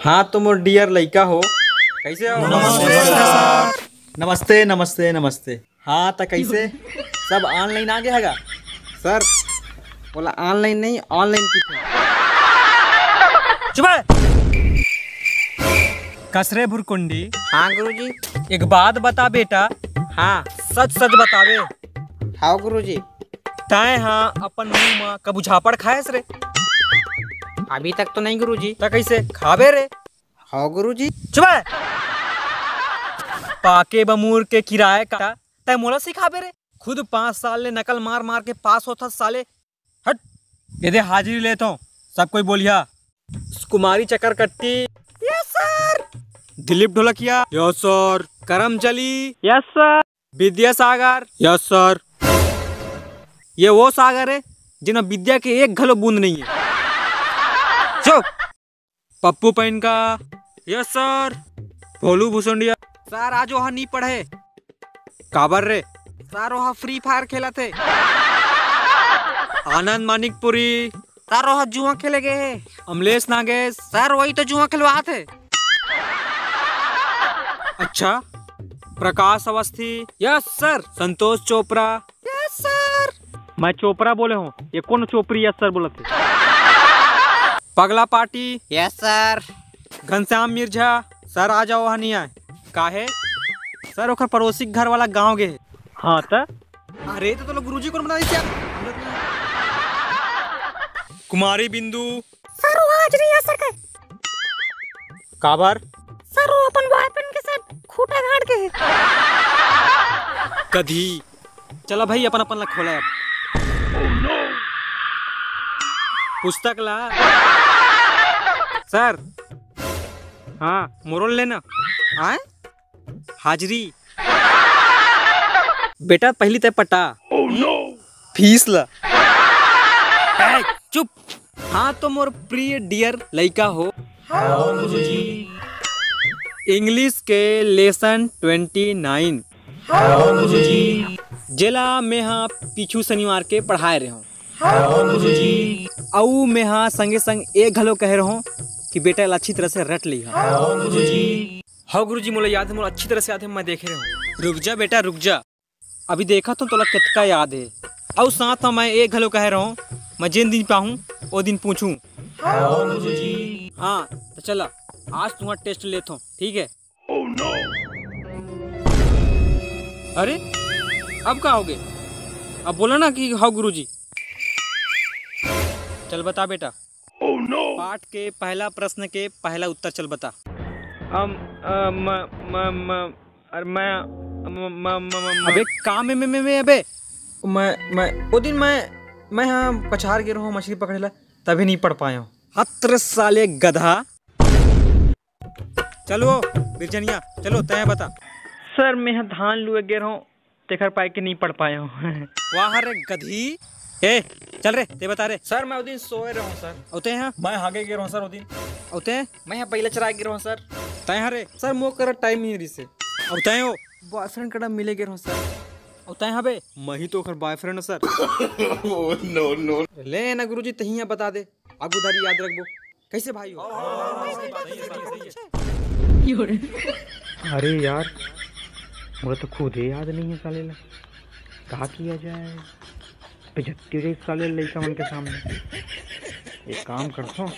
हाँ तो मोर डियर लइका हो, कैसे हो? नमस्ते सर। नमस्ते नमस्ते नमस्ते। हाँ तो कैसे सब ऑनलाइन आ गया हैगा? सर बोला ऑनलाइन नहीं ऑनलाइन की थे। चुप कसरे भुरकुंडी। हाँ गुरुजी। एक बात बता बेटा, हाँ सच सच बतावे। हाँ गुरुजी। ताए हाँ अपन मुंह में कबू झापड़ खाएस रे? अभी तक तो नहीं गुरुजी। तो कैसे खावे रे? हाँ गुरुजी। चुप पाके बमूर के किराए का तय मोला सिखाबे रे? खुद 5 साल ले नकल मार मार के पास होता साले। हट यदि हाजिरी लेता हूँ सब कोई बोलिया। Kumari Chakrakatti yes sir. Dilip Dholakia yes sir. Karam Chali yes sir. Vidyasagar yes sir. ये वो सागर है जिन्हें विद्या के एक घलो बूंद नहीं है। चुप। पप्पू पैन का यस सर। भोलू भूसुंडिया सर आज वहाँ नहीं पढ़े काबर रे? सर वहाँ फ्री फायर खेला थे। आनंद मानिकपुरी सर वहाँ जुआ खेले गए। अमलेश नागेश सर वही तो जुआ खिलवा थे। अच्छा प्रकाश अवस्थी यस सर। संतोष चोपड़ा यस सर। मैं चोपड़ा बोले हूँ, ये कौन चोपड़ी यस सर बोला थे? पगला party yes sir. Ghanshyam Mirza sir आ जाओ वहाँ नहीं आए काहे? सर ओकर पड़ोसी घर वाला गांव गए। हाँ तो अरे तो लोग गुरुजी को बता दी। कुमारी बिंदु सर वो आज नहीं आ सके। काबर? सर वो अपन बॉयफ्रेंड के साथ खूटा गाड़ के है। कधी चला भाई अपन अपन ला खोला अब। पुस्तक ला सर। हाँ मोरल लेना आए हाजिरी बेटा पहली तय पटा फीस ला। चुप। हाँ तो मोर प्रिय डियर लइका हो, इंग्लिश के लेसन 29 जिला में हाँ पीछू शनिवार के पढ़ाए रहे हूँ। औ में हाँ संगे संग एक घलो कह रहा हूँ कि बेटा अच्छी तरह से रट ली। हाँ गुरुजी मोला याद है, मोला अच्छी तरह से याद है, मैं देख रहा हूँ। रुक जा बेटा रुक जा, अभी देखा तो तोला कितना याद है। और साथ में मैं एक घलो कह रहा हूँ, मैं जिन दिन पाऊँ वो दिन पूछूं। हाँ तो चला आज तुम्हारा टेस्ट लेता हूँ, ठीक है? अरे अब क्या हो गए? अब बोला ना कि हाँ गुरुजी। चल बता बेटा। पाठ के पहला प्रश्न के पहला उत्तर चल बता। अबे काम में अबे मैं वो दिन मैं हाँ पछाड़ गिर हूँ मछली पकड़े ला तभी नहीं पढ़ पाया हूँ। हत्र साले गधा। चलो बिरजनिया चलो तय बता। सर मैं यहाँ धान लुए गिर हूँ तेखर पाए के नहीं पढ़ पाया हूँ। वाह रे गधी। ए चल रे ते बता रे। सर मैं उस दिन सोए रहा हूँ सर। औते हैं मैं आगे गिर हूँ सर उस दिन। औते हैं मैं यहाँ पहले चरा गिर हूँ सर। तय हाँ रे। सर मुँह कर टाइम नहीं रही से। औते हैं हो बॉयफ्रेंड कड़ा मिले गिर हूँ सर। औते हैं बे मैं ही तो ओकर बॉयफ्रेंड सर। No no. ले ना गुरुजी तही बता दे, आगू धारी याद रखबो। कैसे भाई हो? अरे यार मुझे तो खुद ही याद नहीं है साले ला, कहा किया जाए? बेइज्जती रही साले लड़का मन के सामने। एक काम करता हूँ